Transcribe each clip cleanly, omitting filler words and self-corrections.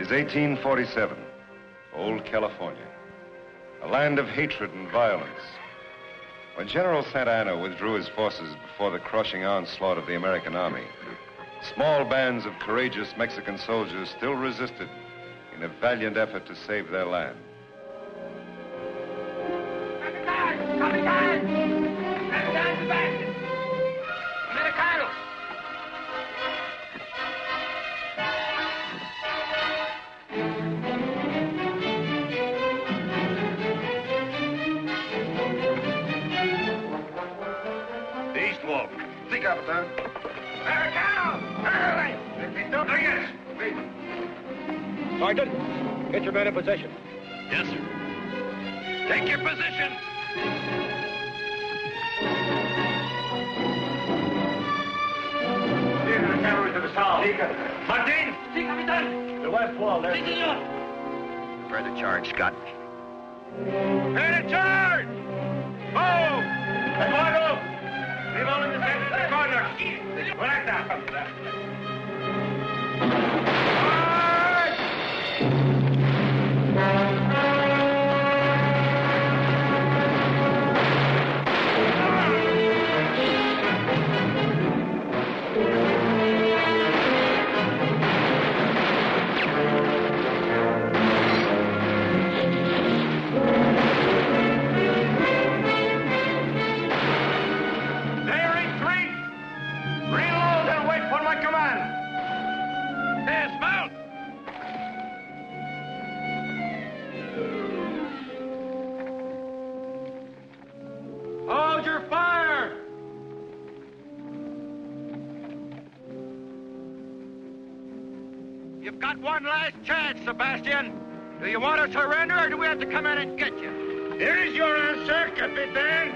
is 1847, old California, a land of hatred and violence. When General Santa Anna withdrew his forces before the crushing onslaught of the American army, small bands of courageous Mexican soldiers still resisted in a valiant effort to save their land. Sí, Capitán. Americano! Yes. Sergeant, get your men in position. Yes, sir. Take your position. Lead the cavalry to the south. Martin! Sí, capitán. The west wall, there. Sí, señor. Prepare to charge, Scott. Prepare to charge! Move! Eduardo! Leave all in the center of the corner. Correcta. Hold your fire! You've got one last chance, Sebastian. Do you want to surrender, or do we have to come in and get you? Here is your answer, Capitan.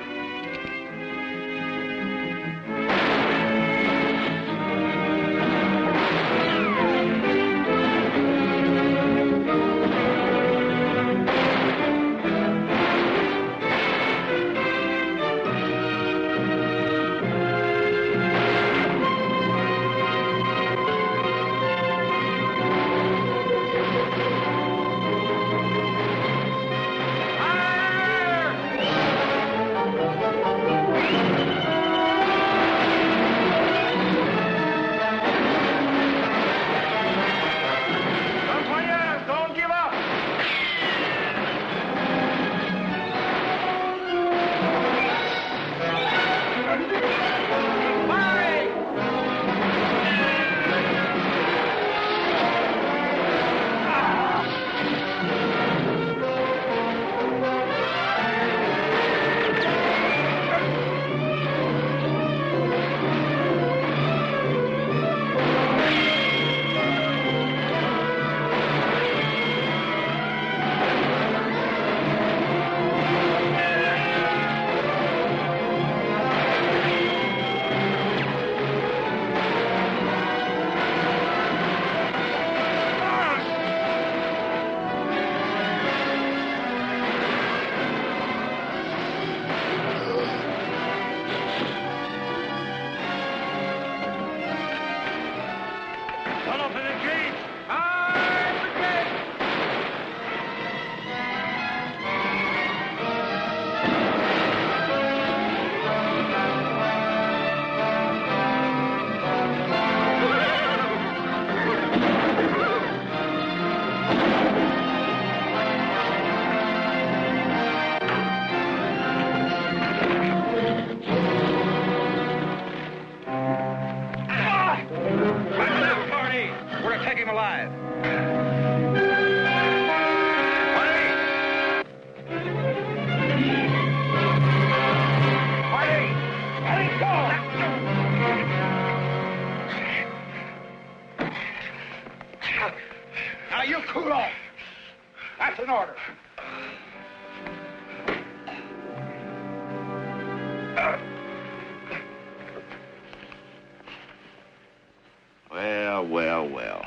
Well.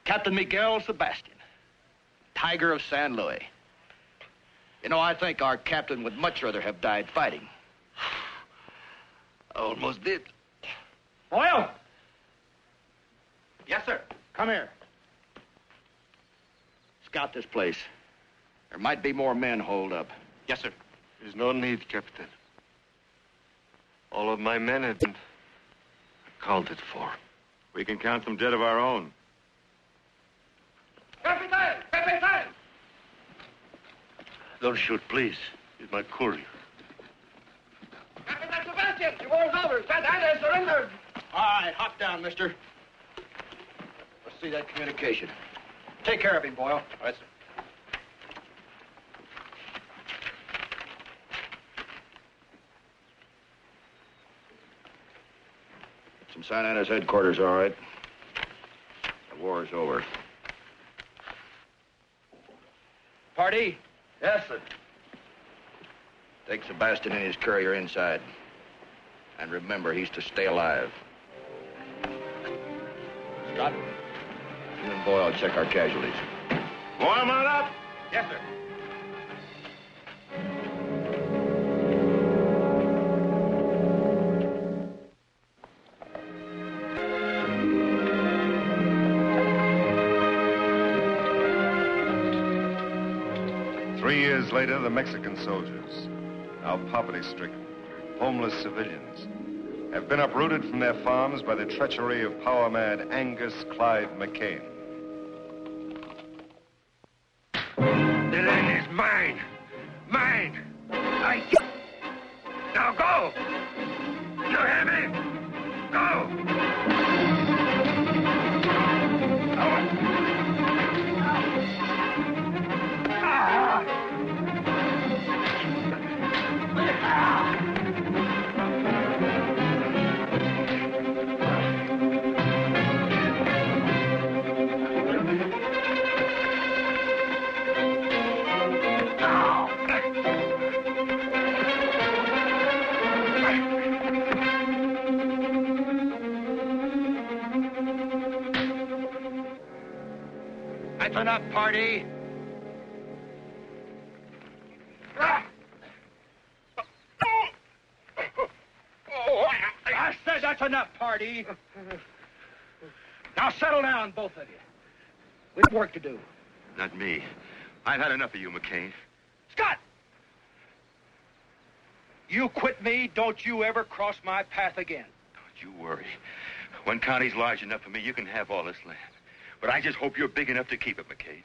Captain Miguel Sebastian, Tiger of San Luis. You know, I think our captain would much rather have died fighting. Almost did. Oil! Yes, sir. Come here. Scout this place. There might be more men holed up. Yes, sir. There's no need, Captain. All of my men have been accounted for. We can count some dead of our own. Captain! Captain! Don't shoot, please. He's my courier. Captain Sebastian, the war's over. Santa Ana has surrendered. All right, hop down, mister. Let's see that communication. Take care of him, Boyle. All right, sir. From Santa Ana's headquarters, all right. The war is over. Party? Yes, sir. Take Sebastian and his courier inside. And remember, he's to stay alive. Scott, you and Boyle check our casualties. Warm on up. Yes, sir. 3 years later, the Mexican soldiers, now poverty-stricken, homeless civilians, have been uprooted from their farms by the treachery of power-mad Angus Clyde McCain. The land is mine. Mine. Now go. You hear me? Go. That's enough, party. I said that's enough, party. Now settle down, both of you. We've work to do. Not me. I've had enough of you, McCain. Scott! You quit me, don't you ever cross my path again. Don't you worry. One county's large enough for me, you can have all this land. But I just hope you're big enough to keep it, McCain.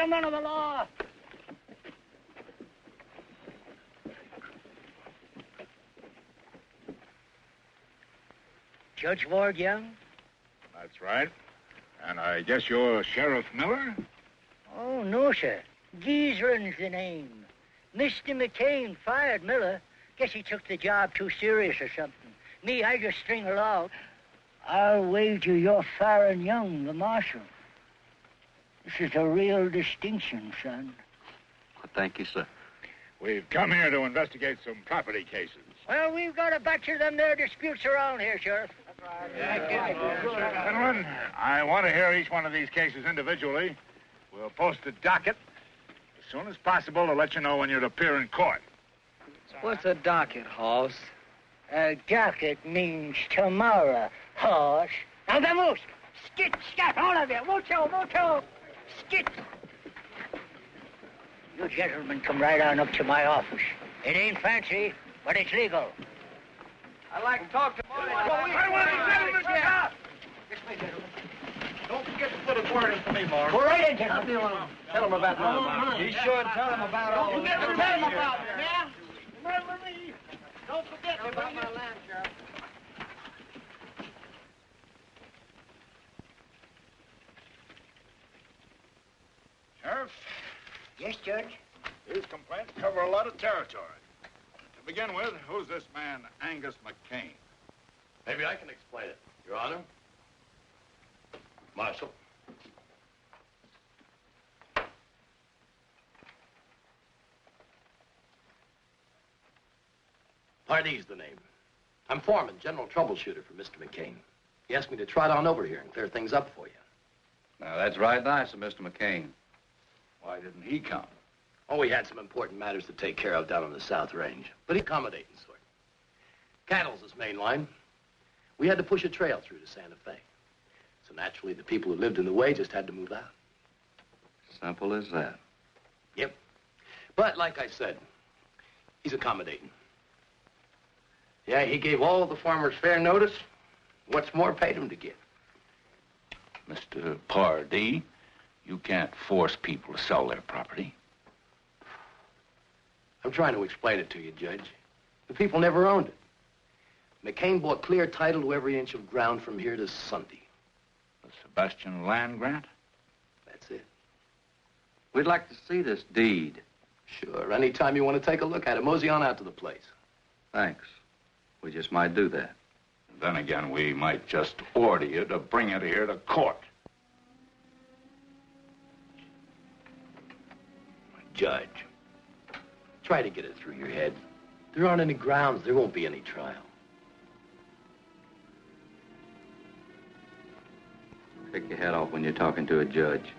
Man of the law. Judge Ward Young? That's right. And I guess you're Sheriff Miller? Oh, no, sir. Geezeran's the name. Mr. McCain fired Miller. Guess he took the job too serious or something. Me, I just string along. I'll wager you're Faron Young, the marshal. This is a real distinction, son. Thank you, sir. We've come here to investigate some property cases. Well, we've got a batch of them there disputes around here, Sheriff. Gentlemen, I want to hear each one of these cases individually. We'll post a docket as soon as possible to let you know when you'd appear in court. What's a docket, Hoss? A docket means tomorrow, horse. Now, the moose! Skit, scat, all of you! Mucho! Skit! You gentlemen come right on up to my office. It ain't fancy, but it's legal. I'd like to talk to Marty. Don't forget to put a word in for me, Mark. Go right in, gentlemen. Tell him about money. He should tell him about all Don't this. forget to tell him about it, yeah? Remember me. Don't forget About my land, Sheriff. Sheriff, Yes, Judge. These complaints cover a lot of territory. To begin with, who's this man, Angus McCain? Maybe I can explain it, Your Honor. Marshal. Pardee's the name. I'm foreman, general troubleshooter for Mr. McCain. He asked me to trot on over here and clear things up for you. Now, that's right nice of Mr. McCain. Why didn't he come? Oh, we had some important matters to take care of down on the South Range, but he accommodating sort. Cattle's his main line. We had to push a trail through to Santa Fe. So naturally, the people who lived in the way just had to move out. Simple as that. Yep. But like I said, he's accommodating. Yeah, he gave all the farmers fair notice. What's more, paid them to get. Mr. Pardee, you can't force people to sell their property. I'm trying to explain it to you, Judge. The people never owned it. McCain bought clear title to every inch of ground from here to Sunday. The Sebastian land grant? That's it. We'd like to see this deed. Sure, anytime you want to take a look at it, mosey on out to the place. Thanks. We just might do that. Then again, we might just order you to bring it here to court. Judge, try to get it through your head. There aren't any grounds. There won't be any trial. Take your hat off when you're talking to a judge.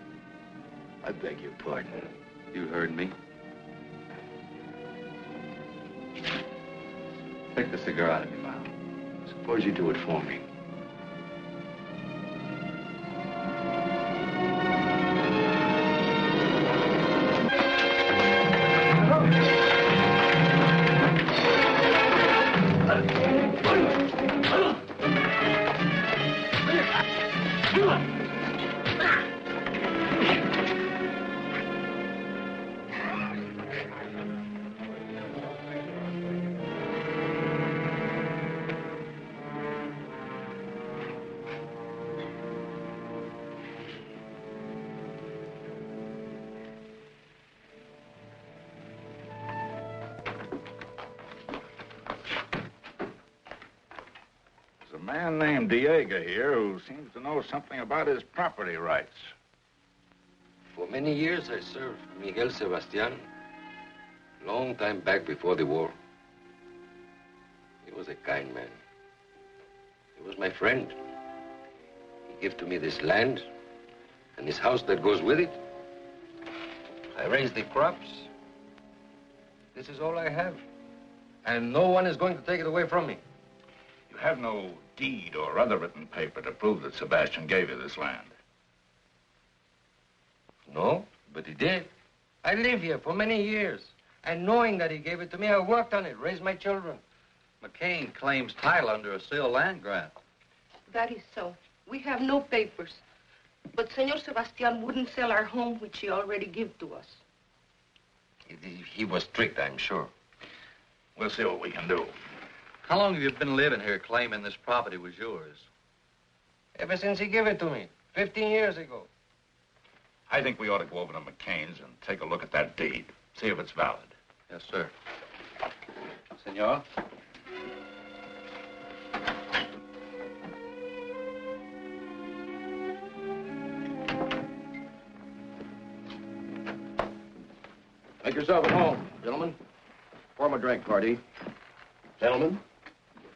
I beg your pardon. You heard me. Take the cigar out of your mouth. Suppose you do it for me. There's a man named Diego here who seems to know something about his property rights. For many years, I served Miguel Sebastian. Long time back before the war. He was a kind man. He was my friend. He gave to me this land and this house that goes with it. I raised the crops. This is all I have. And no one is going to take it away from me. You have no deed or other written paper to prove that Sebastian gave you this land. No, but he did. I live here for many years. And knowing that he gave it to me, I worked on it, raised my children. McCain claims title under a sealed land grant. That is so. We have no papers. But Senor Sebastian wouldn't sell our home, which he already gave to us. He was strict, I'm sure. We'll see what we can do. How long have you been living here claiming this property was yours? Ever since he gave it to me, 15 years ago. I think we ought to go over to McCain's and take a look at that deed. See if it's valid. Yes, sir. Senor? Make yourself at home, gentlemen. Pour him a drink, Pardee. Gentlemen?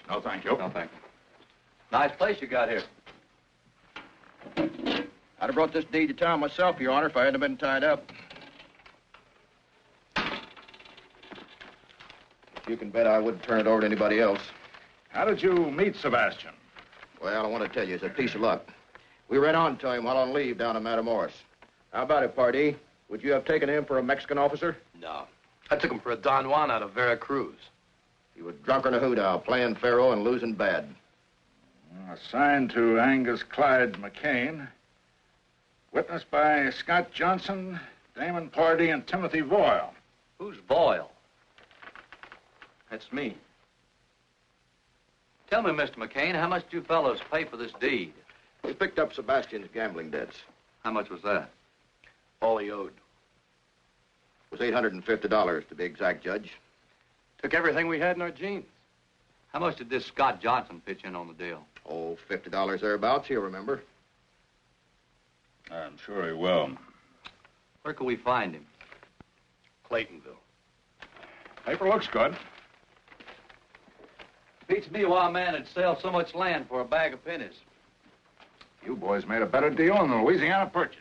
No, thank you. No, thank you. Nice place you got here. I'd have brought this deed to town myself, Your Honor, if I hadn't been tied up. You can bet I wouldn't turn it over to anybody else. How did you meet Sebastian? Well, I want to tell you, it's a piece of luck. We ran on to him while on leave down in Matamoros. How about it, Pardee? Would you have taken him for a Mexican officer? No. I took him for a Don Juan out of Veracruz. He was drunk on a hoot-owl, playing faro and losing bad. Assigned to Angus Clyde McCain. Witnessed by Scott Johnson, Damon Pardee, and Timothy Boyle. Who's Boyle? That's me. Tell me, Mr. McCain, how much did you fellows pay for this deed? We picked up Sebastian's gambling debts. How much was that? All he owed. It was $850 to be exact, Judge. Took everything we had in our jeans. How much did this Scott Johnson pitch in on the deal? Oh, $50 thereabouts, he'll remember. I'm sure he will. Where can we find him? Claytonville. Paper looks good. Beats me why a man would sell so much land for a bag of pennies. You boys made a better deal in the Louisiana Purchase.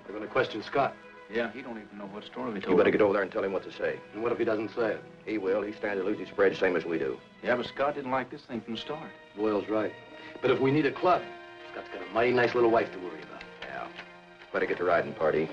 They're going to question Scott. Yeah, he don't even know what story we told. You better get over there and tell him what to say. And what if he doesn't say it? He will. He stands to lose his spread same as we do. Yeah, but Scott didn't like this thing from the start. Boyle's right. But if we need a club, Scott's got a mighty nice little wife to worry about. Yeah. Better get to riding, Pardee.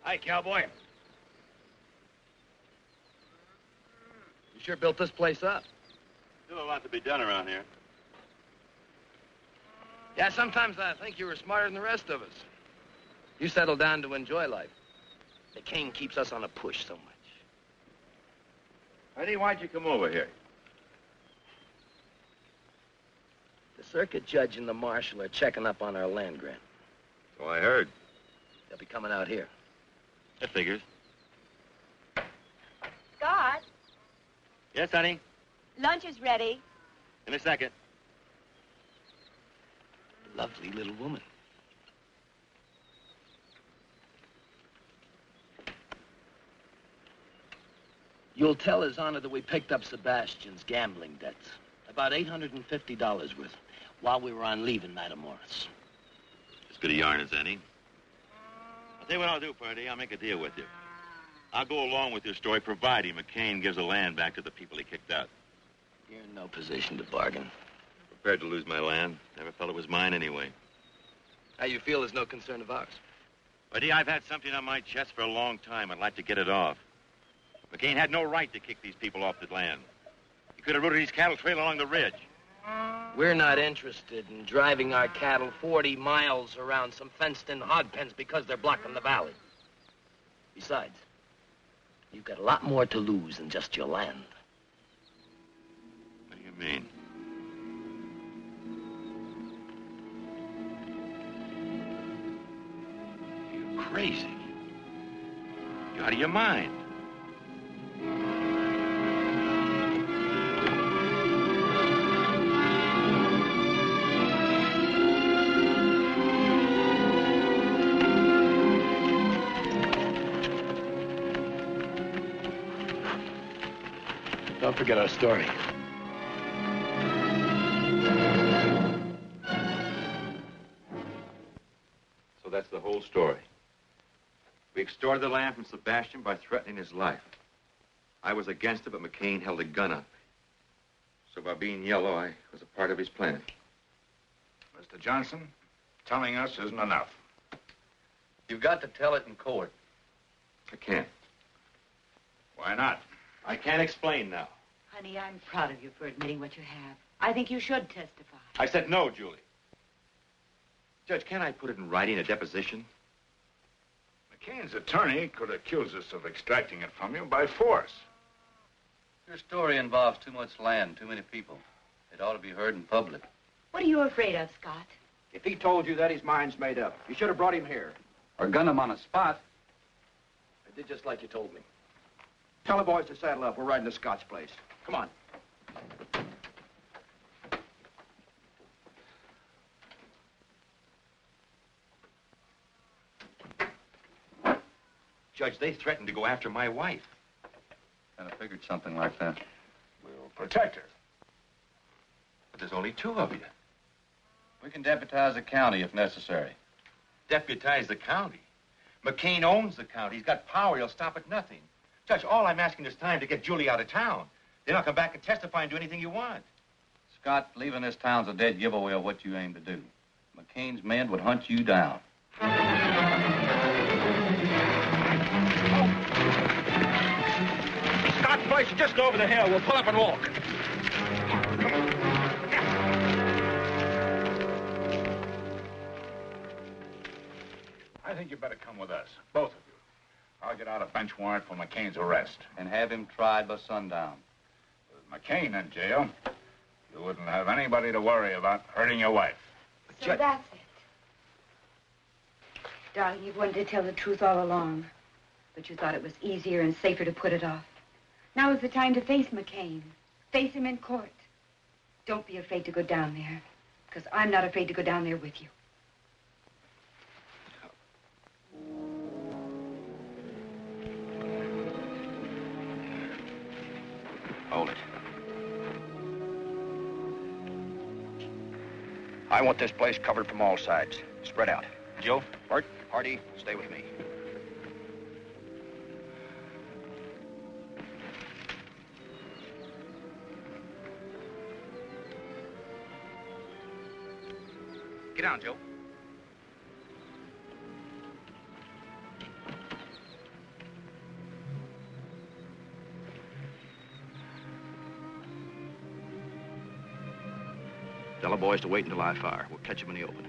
Hi, cowboy. You sure built this place up. Still a lot to be done around here. Yeah, sometimes I think you were smarter than the rest of us. You settled down to enjoy life. The king keeps us on a push so much. Eddie, why'd you come over here? The circuit judge and the marshal are checking up on our land grant. So I heard. They'll be coming out here. That figures. Scott, Yes, honey? lunch is ready. In a second. Lovely little woman. You'll tell His Honor that we picked up Sebastian's gambling debts. About $850 worth while we were on leave in Matamoros. As good a yarn as any. I'll tell you what I'll do, Pardee. I'll make a deal with you. I'll go along with your story, providing McCain gives the land back to the people he kicked out. You're in no position to bargain. Prepared to lose my land. Never felt it was mine anyway. How you feel is no concern of ours. Pardee, I've had something on my chest for a long time. I'd like to get it off. McCain had no right to kick these people off the land. He could have routed his cattle trail along the ridge. We're not interested in driving our cattle 40 miles around some fenced-in hog pens because they're blocking the valley. Besides, you've got a lot more to lose than just your land. What do you mean? You're crazy. You're out of your mind. Don't forget our story. So that's the whole story. We extorted the land from Sebastian by threatening his life. I was against it, but McCain held a gun on me. So by being yellow, I was a part of his plan. Mr. Johnson, telling us isn't enough. You've got to tell it in court. I can't. Why not? I can't explain now. Honey, I'm proud of you for admitting what you have. I think you should testify. I said no, Julie. Judge, can't I put it in writing, a deposition? McCain's attorney could accuse us of extracting it from you by force. Your story involves too much land, too many people. It ought to be heard in public. What are you afraid of, Scott? If he told you that, his mind's made up. You should have brought him here. Or gun him on a spot. I did just like you told me. Tell the boys to saddle up. We're riding to Scott's place. Come on. Judge, they threatened to go after my wife. Kind of figured something like that. We'll protect her. But there's only two of you. We can deputize the county if necessary. Deputize the county. McCain owns the county. He's got power. He'll stop at nothing. Judge, all I'm asking is time to get Julie out of town. Then I'll come back and testify and do anything you want. Scott, leaving this town's a dead giveaway of what you aim to do. McCain's men would hunt you down. Scott's place is just over the hill. We'll pull up and walk. I think you better come with us, both of you. I'll get out a bench warrant for McCain's arrest. And have him tried by sundown. With McCain in jail, you wouldn't have anybody to worry about hurting your wife. So that's it. Darling, you've wanted to tell the truth all along. But you thought it was easier and safer to put it off. Now is the time to face McCain. Face him in court. Don't be afraid to go down there. Because I'm not afraid to go down there with you. Hold it. I want this place covered from all sides. Spread out. Joe, Bart, Hardy, stay with me. Get down, Joe. Tell the boys to wait until I fire. We'll catch them in the open.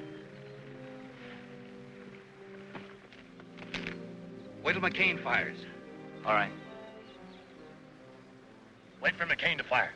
Wait till McCain fires. All right. Wait for McCain to fire.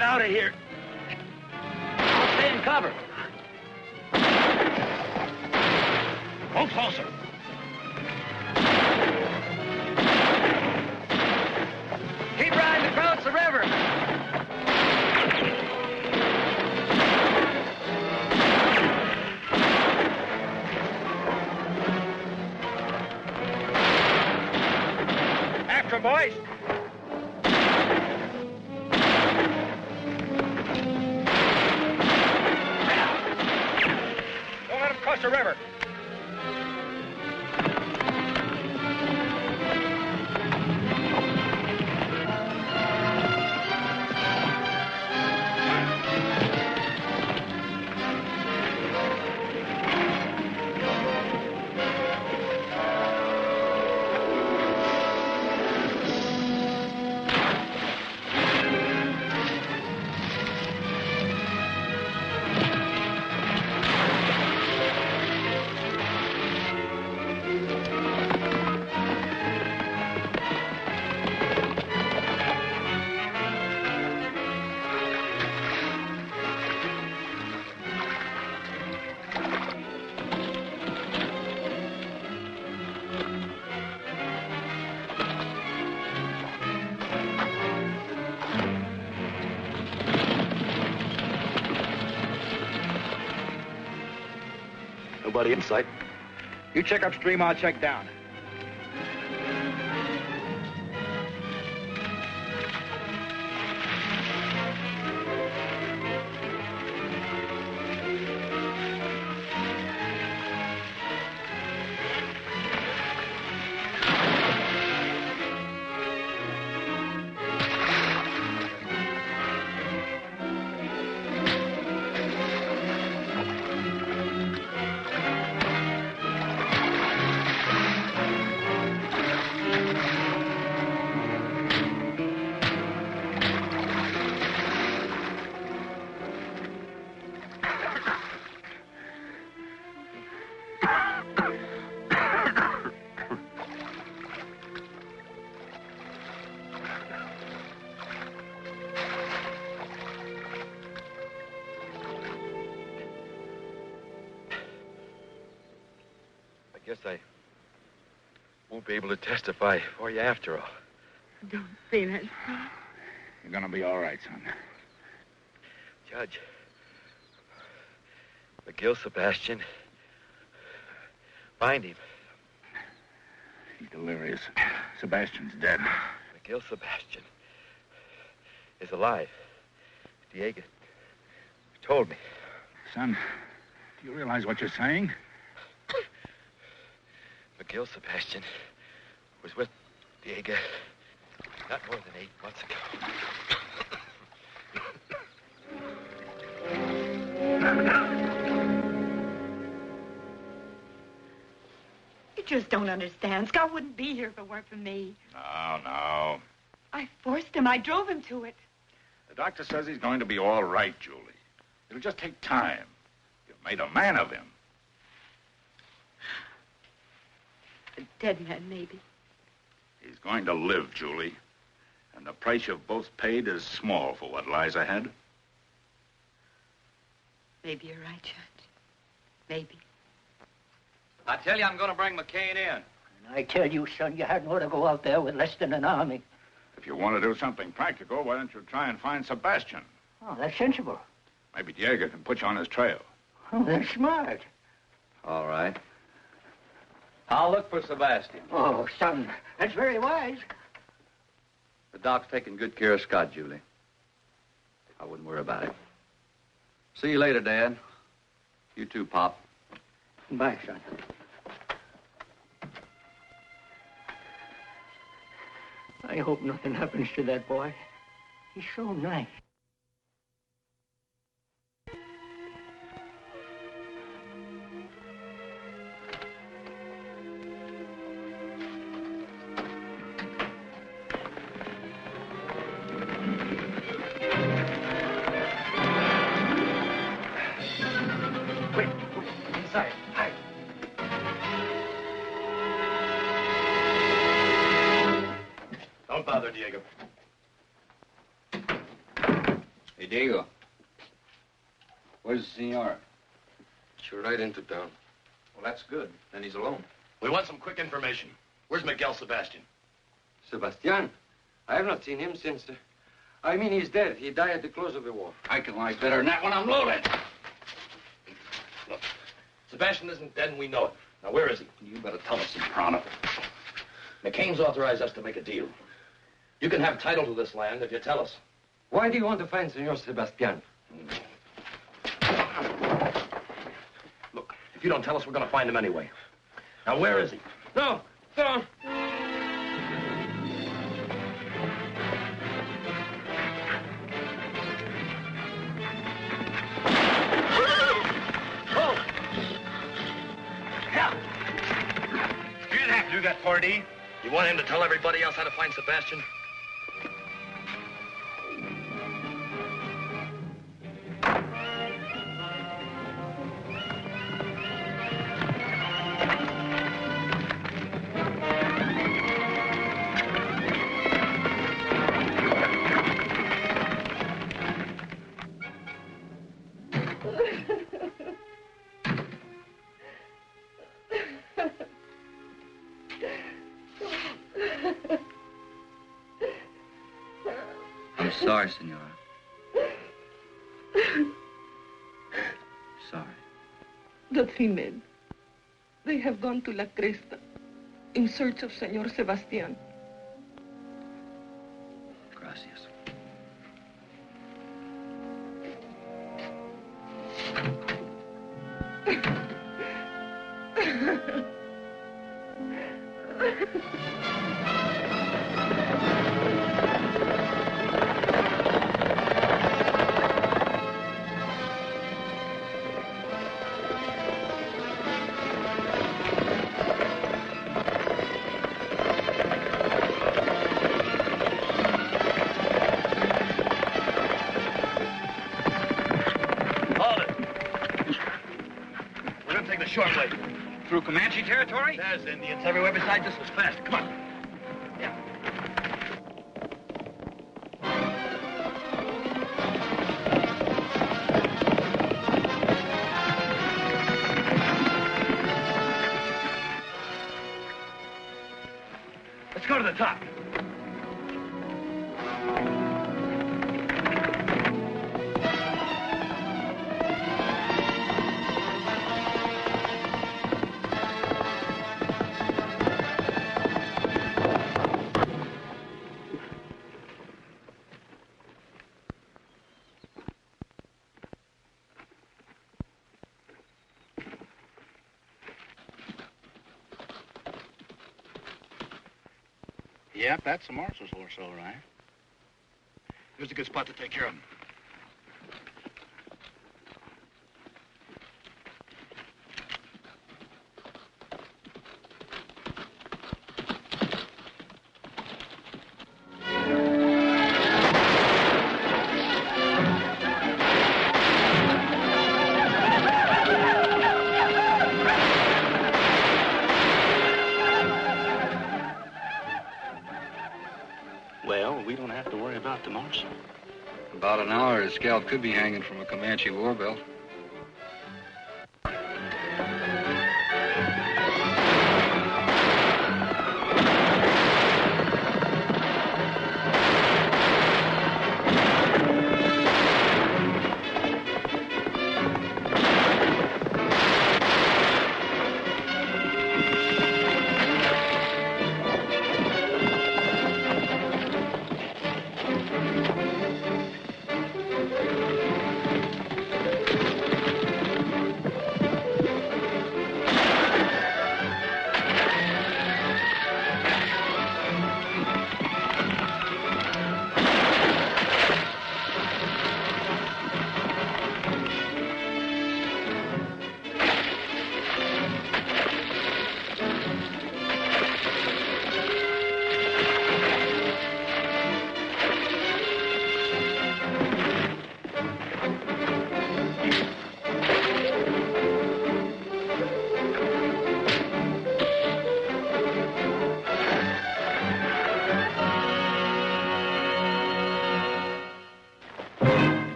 Out of here. I'll stay in cover. Go closer. Keep riding across the river. After him, boys. Across the river. Nobody in sight. You check upstream, I'll check down. Guess I won't be able to testify for you after all. Don't say that. You're gonna be all right, son. Judge, McGill Sebastian. Find him. He's delirious. Sebastian's dead. McGill Sebastian is alive. Diego told me. Son, do you realize what you're saying? McGill Sebastian was with Diego not more than 8 months ago. You just don't understand. Scott wouldn't be here if it weren't for me. No. I forced him. I drove him to it. The doctor says he's going to be all right, Julie. It'll just take time. You've made a man of him. A dead man, maybe. He's going to live, Julie. And the price you've both paid is small for what lies ahead. Maybe you're right, Judge. Maybe. I tell you, I'm going to bring McCain in. And I tell you, son, you hadn't ought to go out there with less than an army. If you want to do something practical, why don't you try and find Sebastian? Oh, that's sensible. Maybe Diego can put you on his trail. Oh, that's smart. All right. I'll look for Sebastian. Oh, son, that's very wise. The doc's taking good care of Scott, Julie. I wouldn't worry about it. See you later, Dad. You too, Pop. Bye, son. I hope nothing happens to that boy. He's so nice. Diego. Hey, Diego. Where's the senor? Sure right into town. Well, that's good. Then he's alone. We want some quick information. Where's Miguel Sebastian? Sebastian? I have not seen him since... I mean, he's dead. He died at the close of the war. I can lie better than that when I'm loaded. Look, Sebastian isn't dead and we know it. Now, where is he? You better tell us, Soprano. McCain's authorized us to make a deal. You can have title to this land if you tell us. Why do you want to find Senor Sebastian? Look, if you don't tell us, we're going to find him anyway. Now, where is he? No, Faron. Oh! Yeah! You didn't have to do that, Pardee. You want him to tell everybody else how to find Sebastian? I'm sorry, Senora. Sorry. The 3 men. They have gone to La Cresta in search of Senor Sebastian. Gracias. Short way. Through Comanche territory? There's Indians everywhere besides this was fast. Come on. Yeah. Let's go to the top. Yep, that's the marshal's horse, all right. Here's a good spot to take care of him. Well, we don't have to worry about the marshal. About an hour, his scalp could be hanging from a Comanche war belt.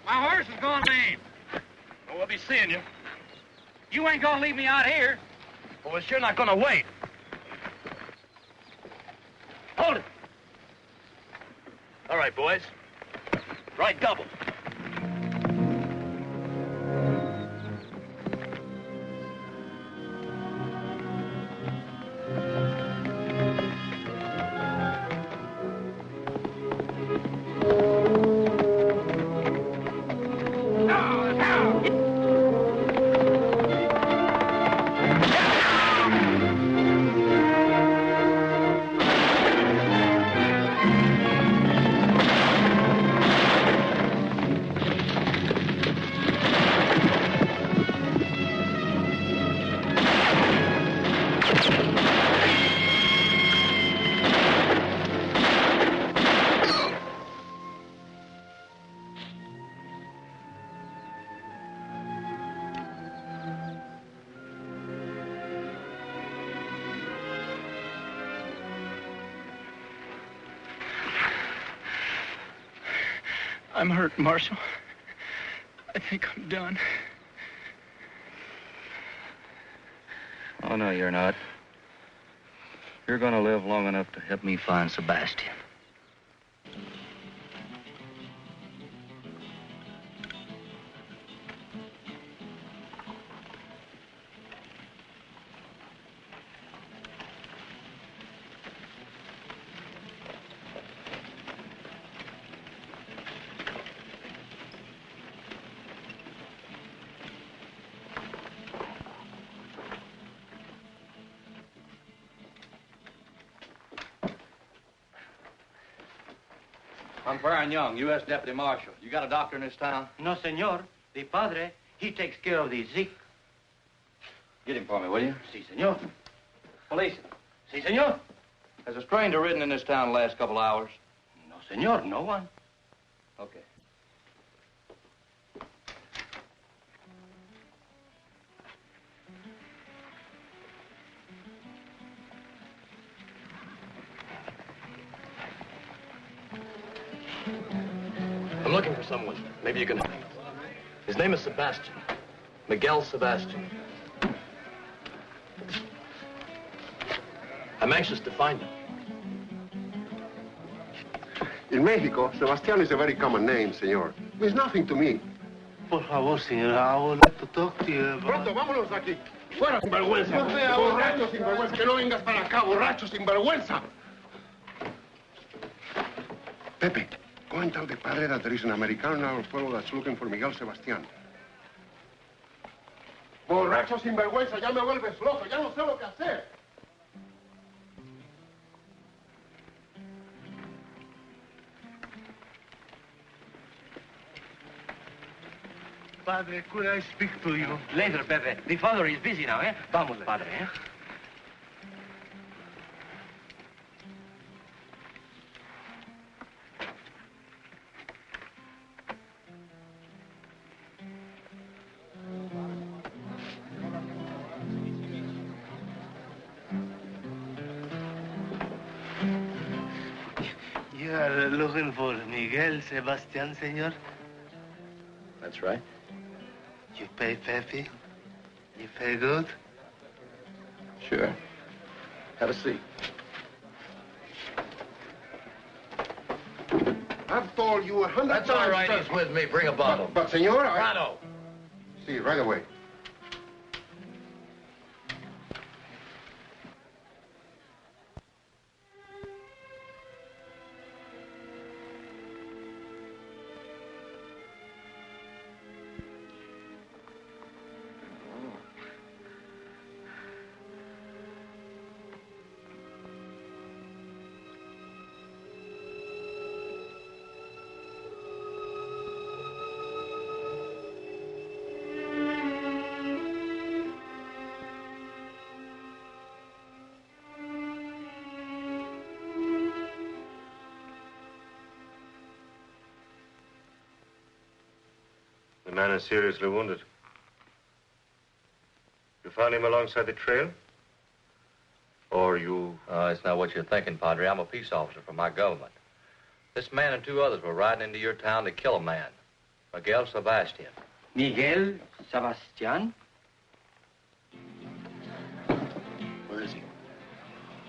My horse is going lame. Well, we'll be seeing you. You ain't gonna leave me out here. Well, we're sure not gonna wait. Hold it. All right, boys. Right double. I'm hurt, Marshal. I think I'm done. Oh, no, you're not. You're gonna live long enough to help me find Sebastian. I'm Faron Young, U.S. Deputy Marshal. You got a doctor in this town? No, senor. The padre, he takes care of the sick. Get him for me, will you? Si, senor. Police. Si, senor. Has a stranger ridden in this town the last couple hours? No, senor. No one. Okay. I'm looking for someone. Maybe you can help. His name is Sebastian. Miguel Sebastian. I'm anxious to find him. In Mexico, Sebastian is a very common name, senor. It means nothing to me. Por favor, señor, I would like to talk to you about... Pronto, vámonos de aquí. Fuera, sinvergüenza. Borracho, sinvergüenza. Que no vengas para acá, borracho, sinvergüenza. Pepe, go and tell the padre that there is an American in our pueblo that's looking for Miguel Sebastián. Borracho, sinvergüenza, ya me vuelves loco, ya no sé lo que hacer. Padre, could I speak to you? Later, Pepe. The father is busy now, eh? Vamos, padre, eh? You are looking for Miguel Sebastián, senor? That's right. You pay Pepe? You pay good? Sure. Have a seat. I've told you 100 That's times. all right. He's with me. Bring a bottle. But senor, Bravo. See, right away. The man is seriously wounded. You found him alongside the trail? Or you... It's not what you're thinking, Padre. I'm a peace officer for my government. This man and two others were riding into your town to kill a man. Miguel Sebastian. Miguel Sebastian? Where is he?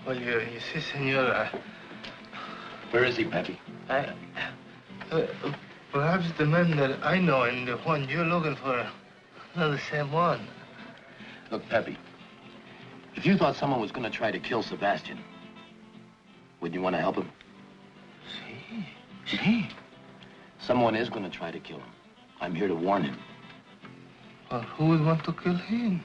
Well, you see, senor, Where is he, Pepe? Perhaps the man that I know and the one you're looking for are not the same one. Look, Pepe, if you thought someone was going to try to kill Sebastian, wouldn't you want to help him? See? Someone is going to try to kill him. I'm here to warn him. Well, who would want to kill him?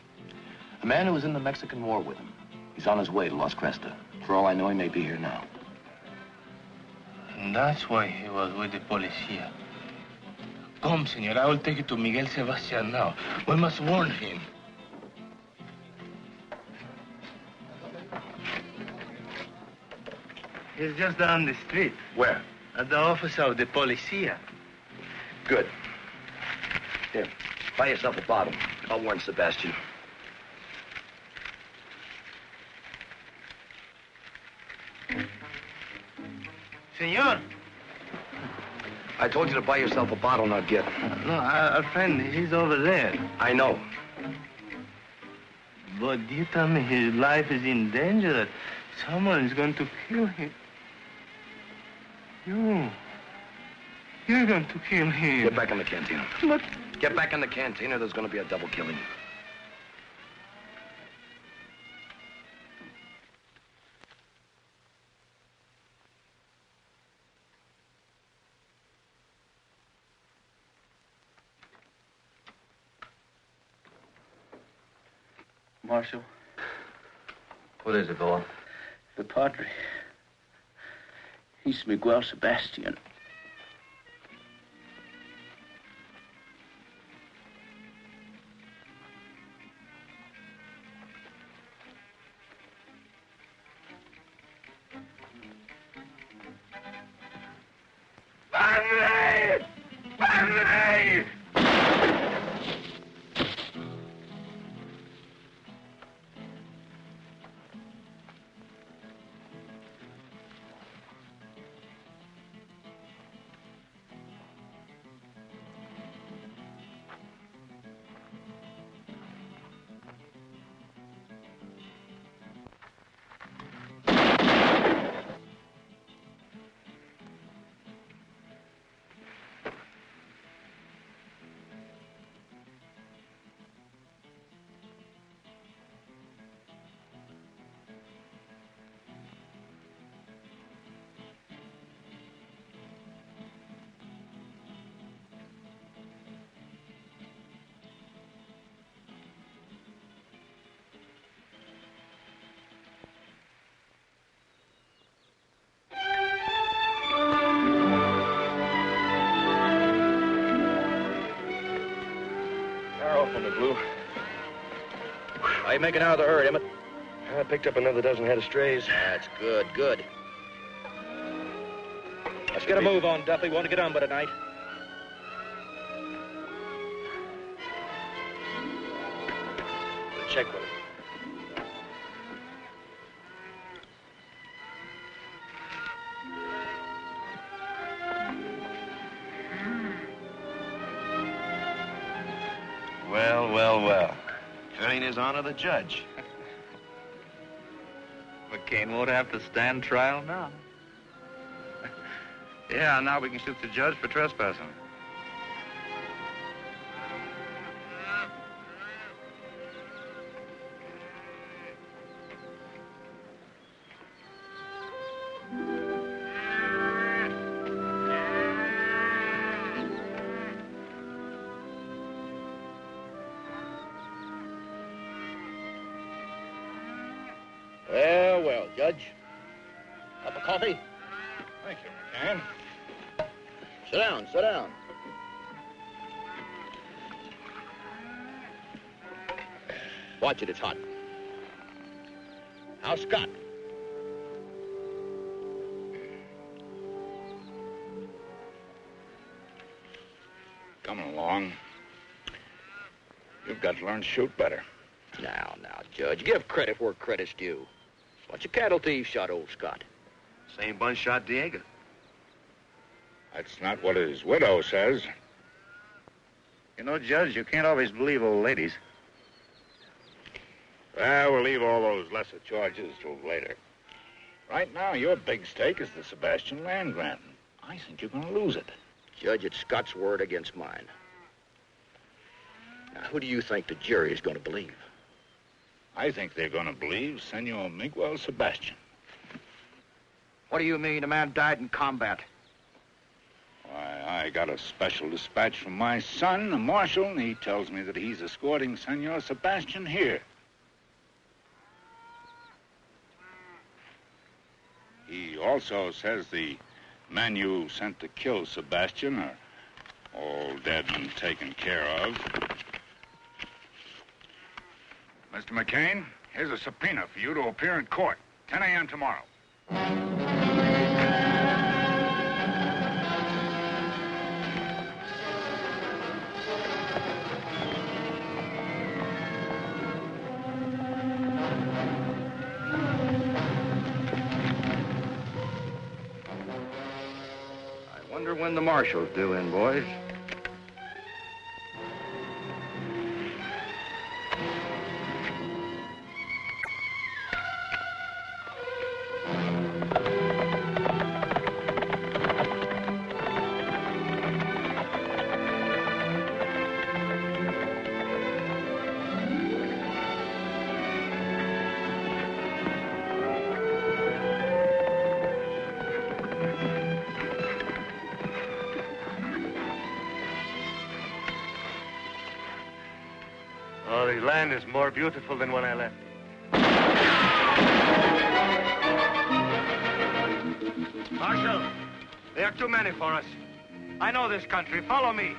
A man who was in the Mexican War with him. He's on his way to Las Crestas. For all I know, he may be here now. And that's why he was with the policia. Come, senor, I will take you to Miguel Sebastian now. We must warn him. He's just down the street. Where? At the office of the policia. Good. Here, buy yourself a bottle. I'll warn Sebastian. Senor. I told you to buy yourself a bottle, not get. No, our friend, he's over there. I know. But you tell me his life is in danger, that someone is going to kill him. You're going to kill him. Get back in the cantina. But... Get back in the cantina, there's going to be a double killing. Marshal. What is it, boy? The Padre. He's Miguel Sebastian. Padre! Padre! From the blue. How you making out of the herd, Emmett? I picked up another dozen head of strays. That's good, good. Let's get a move on, Duffy. We want to get on by tonight. Check with him. Well. Turning his honor the judge. McCain won't have to stand trial now. Yeah, now we can shoot the judge for trespassing. Well, Judge. Cup of coffee? Thank you, McCann. Sit down. Watch it, it's hot. How's Scott? Coming along. You've got to learn to shoot better. Now, Judge, give credit where credit's due. Bunch of cattle thieves shot old Scott. Same bunch shot Diego. That's not what his widow says. You know, Judge, you can't always believe old ladies. Well, we'll leave all those lesser charges till later. Right now, your big stake is the Sebastian land grant. I think you're going to lose it. Judge, it's Scott's word against mine. Now, who do you think the jury is going to believe? I think they're going to believe Senor Miguel Sebastian. What do you mean? A man died in combat. Why, I got a special dispatch from my son, the marshal, and he tells me that he's escorting Senor Sebastian here. He also says the men you sent to kill Sebastian are all dead and taken care of. Mr. McCain, here's a subpoena for you to appear in court. 10 a.m. tomorrow. I wonder when the marshal's due in, boys. Oh, the land is more beautiful than when I left. Marshal, there are too many for us. I know this country. Follow me.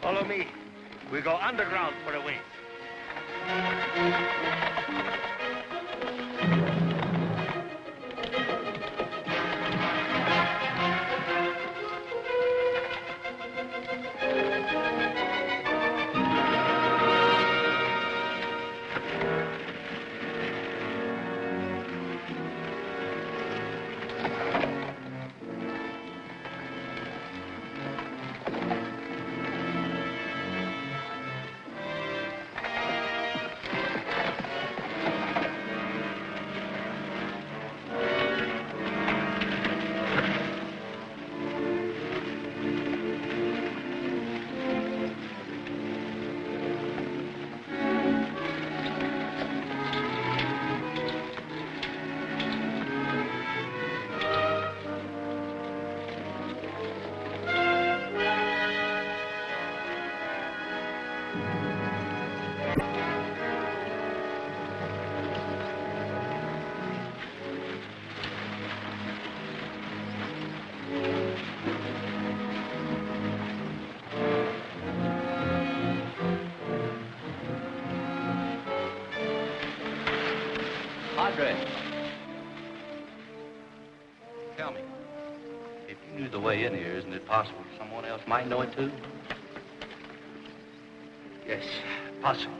Follow me. We go underground for a ways. Padre. Tell me, if you knew the way in here, isn't it possible someone else might know it too? Yes, possible.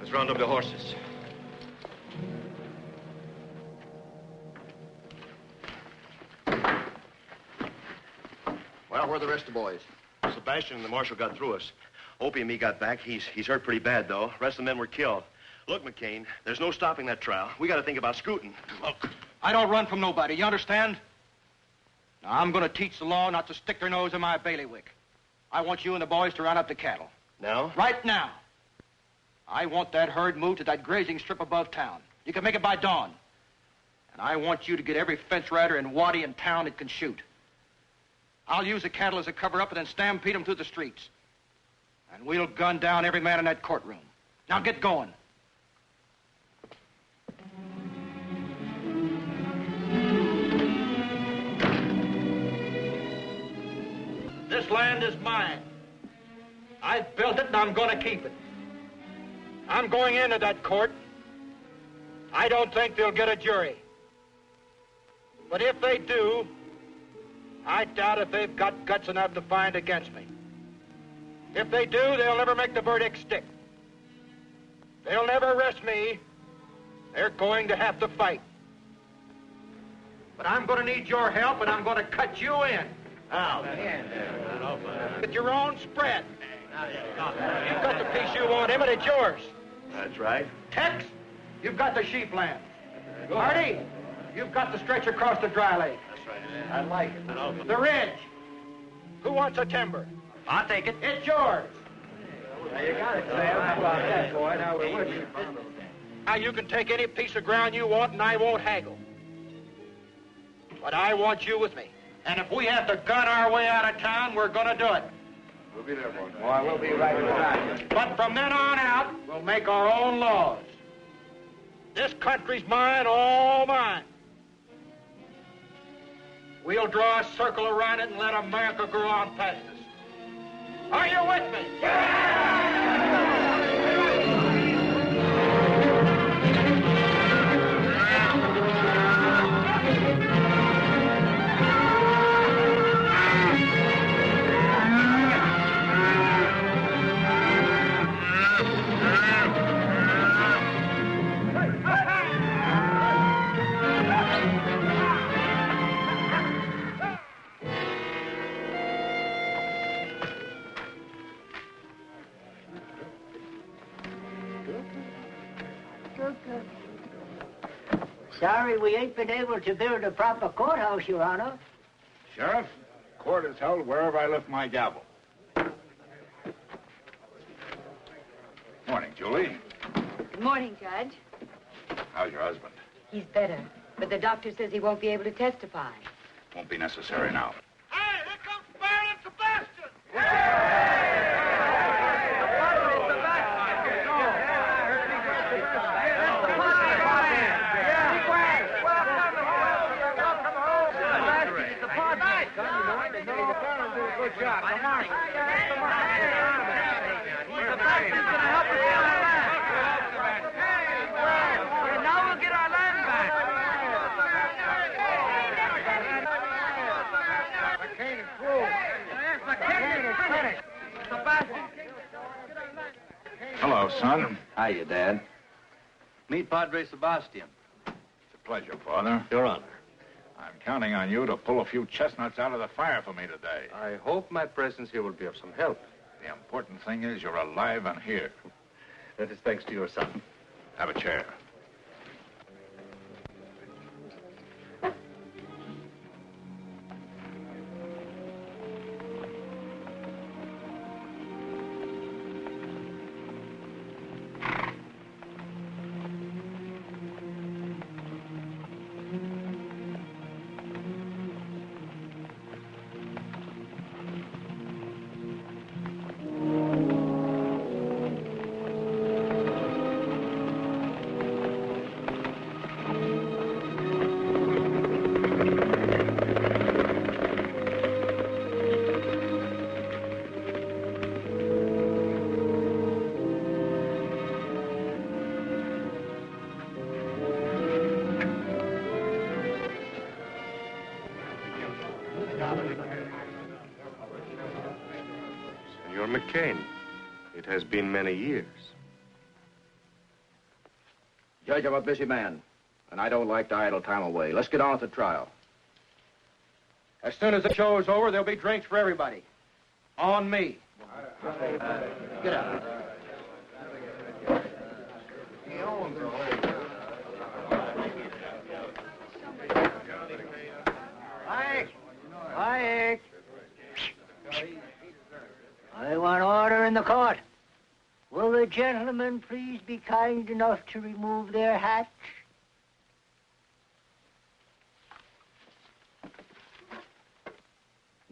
Let's round up the horses. Well, where are the rest of the boys? Sebastian and the marshal got through us. Opie and me got back. He's hurt pretty bad, though. The rest of the men were killed. Look, McCain, there's no stopping that trial. We got to think about scooting. Look, I don't run from nobody, you understand? Now, I'm going to teach the law not to stick their nose in my bailiwick. I want you and the boys to round up the cattle. Now? Right now. I want that herd moved to that grazing strip above town. You can make it by dawn. And I want you to get every fence rider and waddy in town that can shoot. I'll use the cattle as a cover-up and then stampede them through the streets. And we'll gun down every man in that courtroom. Now get going. This land is mine. I built it and I'm going to keep it. I'm going into that court. I don't think they'll get a jury. But if they do, I doubt if they've got guts enough to find against me. If they do, they'll never make the verdict stick. They'll never arrest me. They're going to have to fight. But I'm going to need your help, and I'm going to cut you in. Now, with your own spread. You've got the piece you want, Emmett, it's yours. That's right. Tex, you've got the sheep land. Hardy, you've got the stretch across the dry lake. That's right. I like it. The ridge. Who wants a timber? I'll take it. It's yours. Now, you got it, Sam. How about that, boy? Now, we're with you. Now, you can take any piece of ground you want, and I won't haggle. But I want you with me. And if we have to gun our way out of town, we're going to do it. We'll be there, boy. Boy, we'll be right behind you. But from then on out, we'll make our own laws. This country's mine, all mine. We'll draw a circle around it and let America grow on past us. Are you with me? Sorry we ain't been able to build a proper courthouse, Your Honor. Sheriff, court is held wherever I lift my gavel. Morning, Julie. Good morning, Judge. How's your husband? He's better, but the doctor says he won't be able to testify. Won't be necessary now. Hey, here comes Faron and Sebastian! Good job. Come on. Sebastian's gonna help us get our land. And now we'll get our land back. McCain is through. McCain is finished. Sebastian. Hello, son. Hiya, Dad. Meet Padre Sebastian. It's a pleasure, Father. Your Honor. I'm counting on you to pull a few chestnuts out of the fire for me today. I hope my presence here will be of some help. The important thing is you're alive and here. That is thanks to your son. Have a chair. Senor McCain, it has been many years. Judge, I'm a busy man, and I don't like to idle time away. Let's get on with the trial. As soon as the show is over, there'll be drinks for everybody. On me. Get out. Quiet. I want order in the court. Will the gentlemen please be kind enough to remove their hats?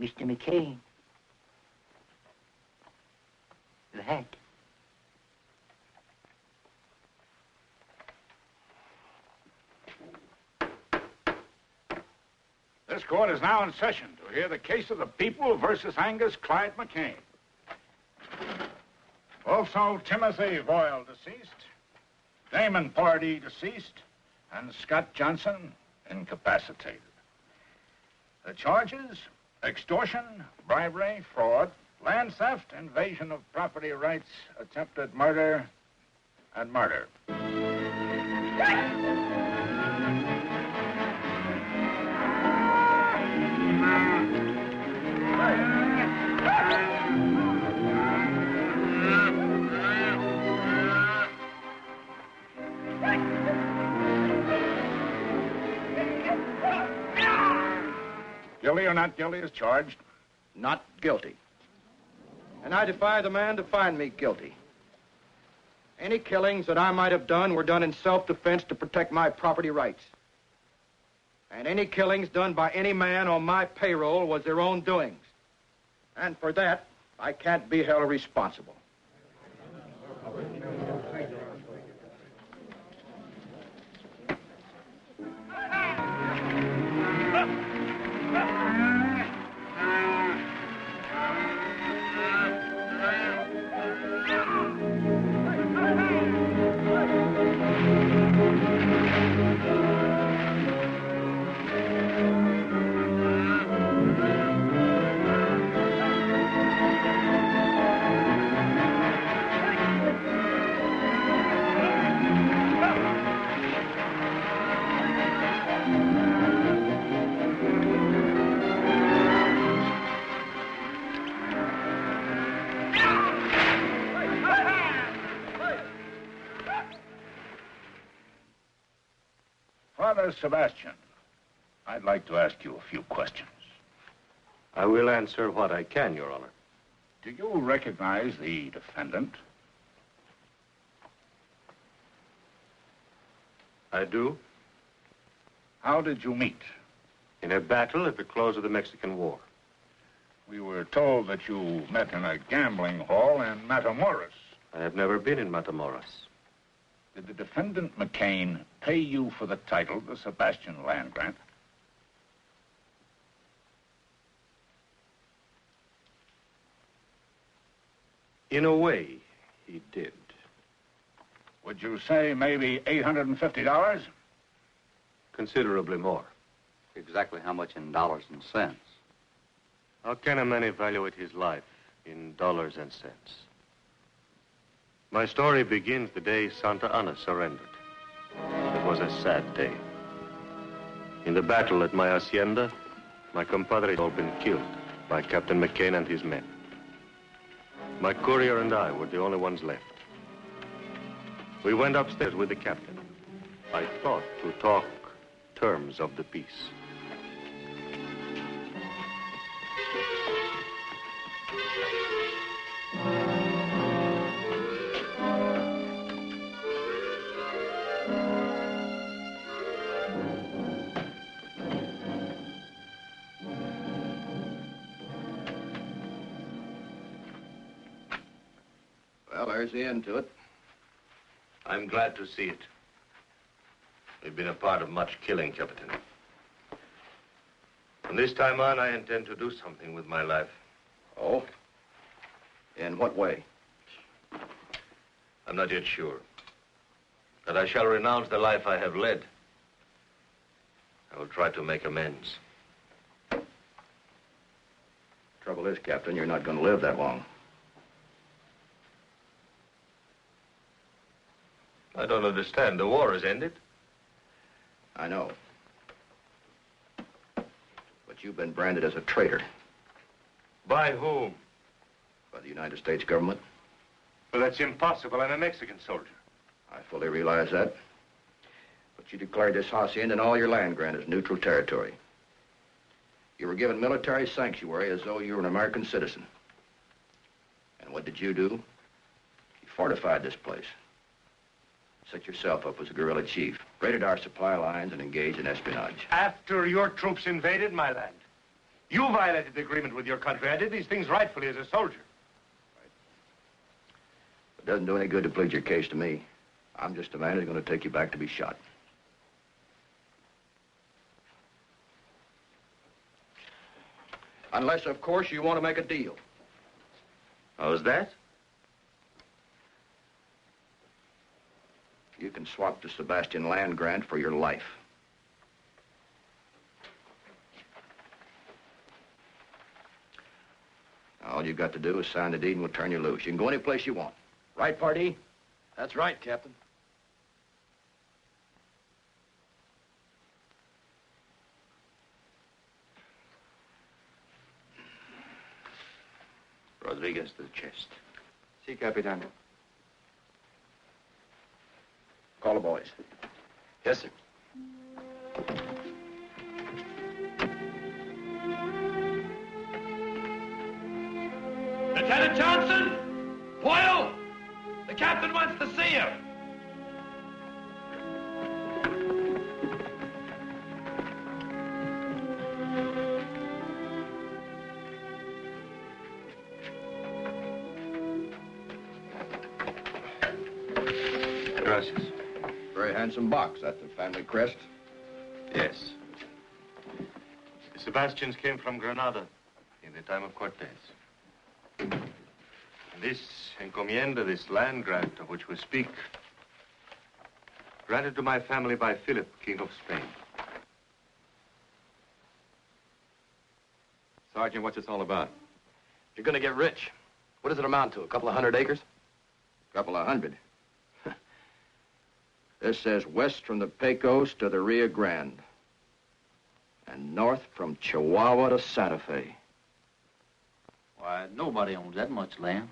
Mr. McCain. Your hat. This court is now in session to hear the case of the people versus Angus Clyde McCain. Also, Timothy Voyle, deceased. Damon Pardee, deceased. And Scott Johnson, incapacitated. The charges: extortion, bribery, fraud, land theft, invasion of property rights, attempted murder, and murder. Guilty or not guilty is charged. Not guilty. And I defy the man to find me guilty. Any killings that I might have done were done in self-defense to protect my property rights. And any killings done by any man on my payroll was their own doings. And for that, I can't be held responsible. Mr. Sebastian, I'd like to ask you a few questions. I will answer what I can, Your Honor. Do you recognize the defendant? I do. How did you meet? In a battle at the close of the Mexican War. We were told that you met in a gambling hall in Matamoros. I have never been in Matamoros. Did the defendant McCain pay you for the title, the Sebastian land grant? In a way, he did. Would you say maybe $850? Considerably more. Exactly how much in dollars and cents? How can a man evaluate his life in dollars and cents? My story begins the day Santa Anna surrendered. It was a sad day. In the battle at my hacienda, my compadres had all been killed by Captain McCain and his men. My courier and I were the only ones left. We went upstairs with the captain. I thought to talk terms of the peace. Well, there's the end to it. I'm glad to see it. We've been a part of much killing, Captain. From this time on, I intend to do something with my life. Oh? In what way? I'm not yet sure. But I shall renounce the life I have led. I will try to make amends. Trouble is, Captain, you're not going to live that long. I don't understand. The war has ended. I know. But you've been branded as a traitor. By whom? By the United States government. Well, that's impossible. I'm a Mexican soldier. I fully realize that. But you declared this hacienda and all your land grant as neutral territory. You were given military sanctuary as though you were an American citizen. And what did you do? You fortified this place. Set yourself up as a guerrilla chief, raided our supply lines, and engaged in espionage. After your troops invaded my land, you violated the agreement with your country. I did these things rightfully as a soldier. It doesn't do any good to plead your case to me. I'm just a man who's going to take you back to be shot. Unless, of course, you want to make a deal. How's that? You can swap the Sebastian land grant for your life. All you've got to do is sign the deed and we'll turn you loose. You can go any place you want. Right, Pardee? That's right, Captain. Rodriguez to the chest. Si, Capitan. Call the boys. Yes, sir. Lieutenant Johnson! Boyle! The captain wants to see you. Gracias. Very handsome box. That's the family crest. Yes. The Sebastians came from Granada in the time of Cortez. And this encomienda, this land grant of which we speak, granted to my family by Philip, King of Spain. Sergeant, what's this all about? You're gonna get rich. What does it amount to, a couple of 100 acres? Couple of 100. This says west from the Pecos to the Rio Grande. And north from Chihuahua to Santa Fe. Why, nobody owns that much land.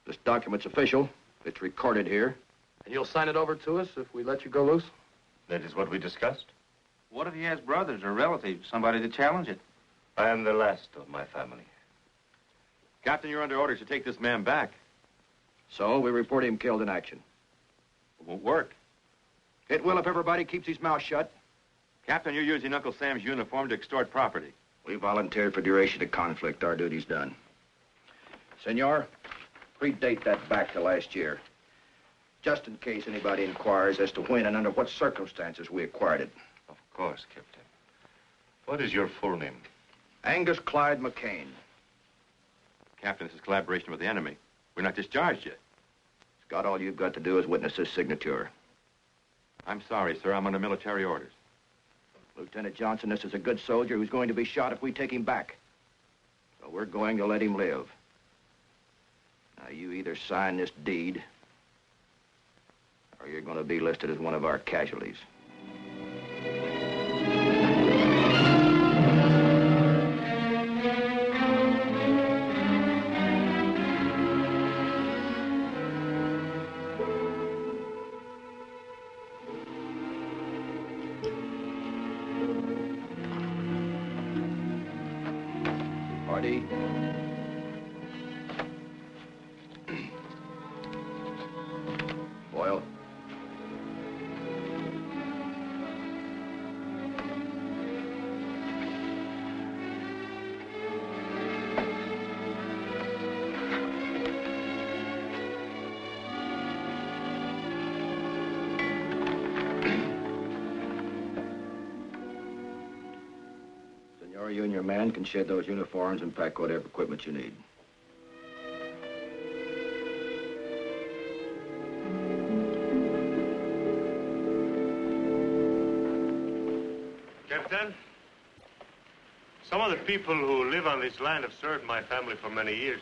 This document's official. It's recorded here. And you'll sign it over to us if we let you go loose? That is what we discussed. What if he has brothers or relatives, somebody to challenge it? I am the last of my family. Captain, you're under orders to take this man back. So we report him killed in action. It won't work. It will if everybody keeps his mouth shut. Captain, you're using Uncle Sam's uniform to extort property. We volunteered for duration of conflict. Our duty's done. Senor, predate that back to last year. Just in case anybody inquires as to when and under what circumstances we acquired it. Of course, Captain. What is your full name? Angus Clyde McCain. Captain, this is collaboration with the enemy. We're not discharged yet. Scott, all you've got to do is witness this signature. I'm sorry, sir. I'm under military orders. Lieutenant Johnson, this is a good soldier who's going to be shot if we take him back. So we're going to let him live. Now, you either sign this deed, or you're going to be listed as one of our casualties. Party. Boyle. Senor, you and your man can shed those uniforms and pack whatever equipment you need. Captain, some of the people who live on this land have served my family for many years.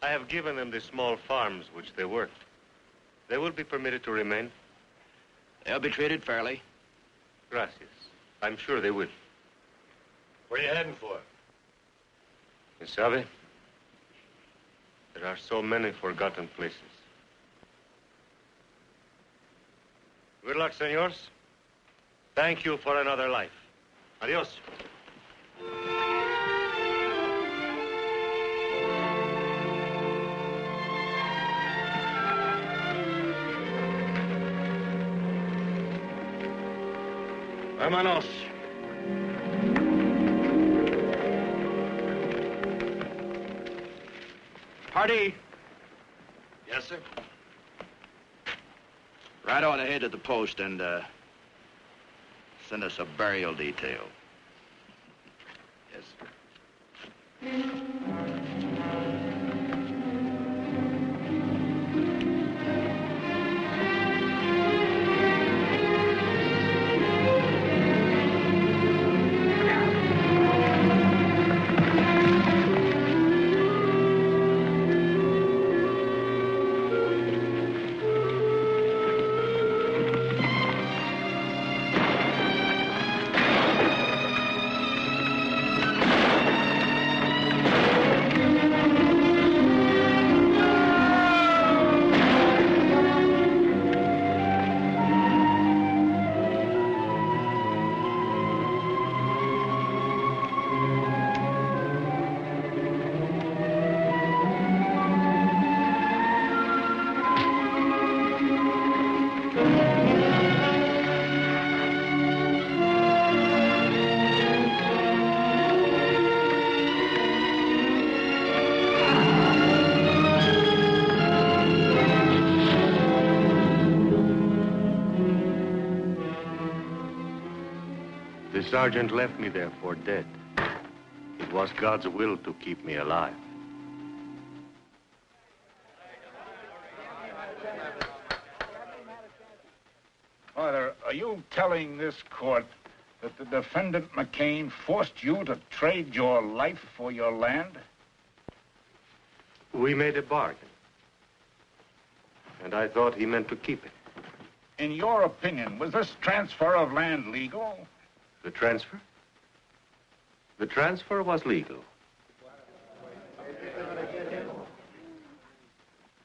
I have given them the small farms which they worked. They will be permitted to remain. They'll be treated fairly. Gracias. I'm sure they will. Where are you heading for? You sabe, there are so many forgotten places. Good luck, senors. Thank you for another life. Adios. Vámonos. Party. Yes, sir. Right on ahead to the post and, send us a burial detail. Yes, sir. The sergeant left me there for dead. It was God's will to keep me alive. Father, are you telling this court that the defendant McCain forced you to trade your life for your land? We made a bargain. And I thought he meant to keep it. In your opinion, was this transfer of land legal? The transfer? The transfer was legal.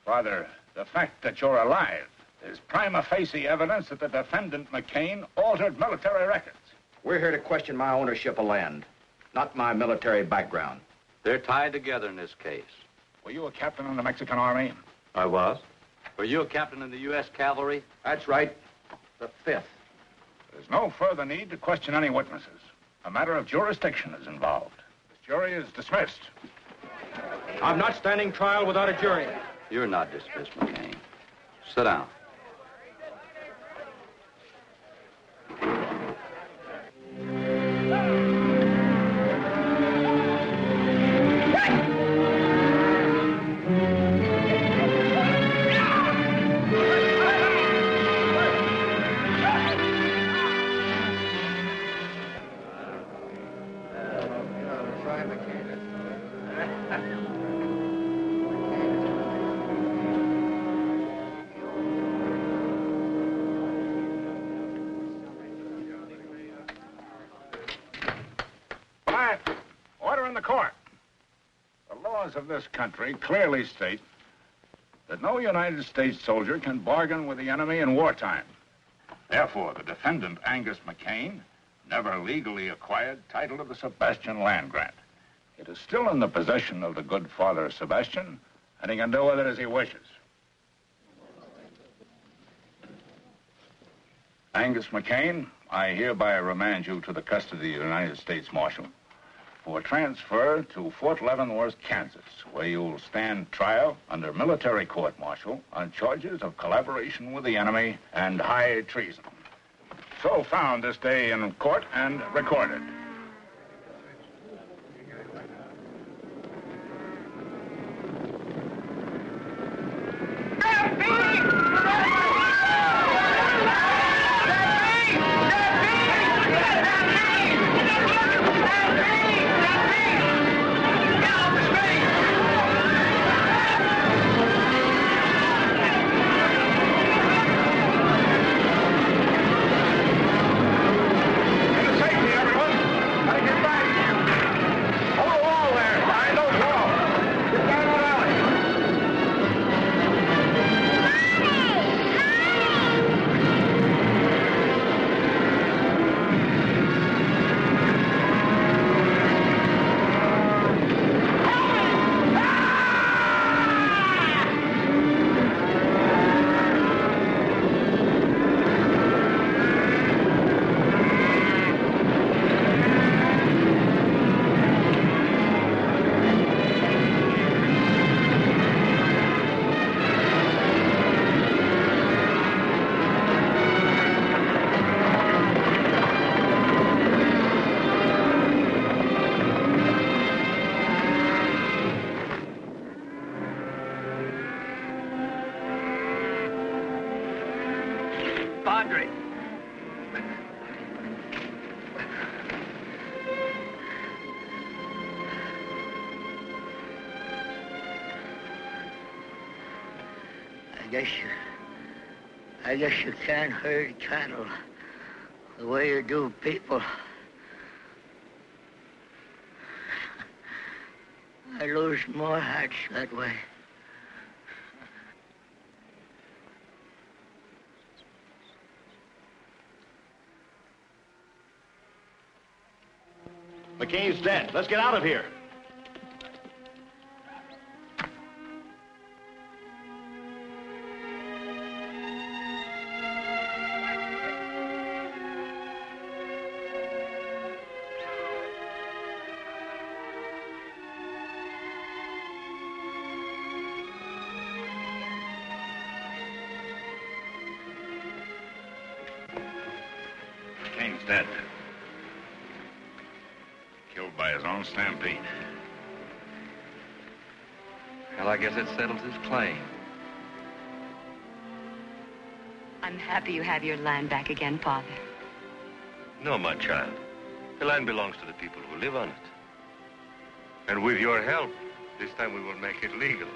Father, the fact that you're alive There's prima facie evidence that the defendant, McCain, altered military records. We're here to question my ownership of land, not my military background. They're tied together in this case. Were you a captain in the Mexican Army? I was. Were you a captain in the U.S. Cavalry? That's right. The 5th. There's no further need to question any witnesses. A matter of jurisdiction is involved. This jury is dismissed. I'm not standing trial without a jury. You're not dismissed, McCain. Sit down. Of this country clearly state that no United States soldier can bargain with the enemy in wartime. Therefore, the defendant, Angus McCain, never legally acquired title to the Sebastian land grant. It is still in the possession of the good Father Sebastian, and he can do with it as he wishes. Angus McCain, I hereby remand you to the custody of the United States Marshal for transfer to Fort Leavenworth, Kansas, where you will stand trial under military court-martial on charges of collaboration with the enemy and high treason. So found this day in court and recorded. Padre. I guess you can't herd cattle the way you do people. I lose more hearts that way. McCain's dead. Let's get out of here. McCain's dead. Killed by his own stampede. Well, I guess it settles his claim. I'm happy you have your land back again, Father. No, my child. The land belongs to the people who live on it. And with your help, this time we will make it legal.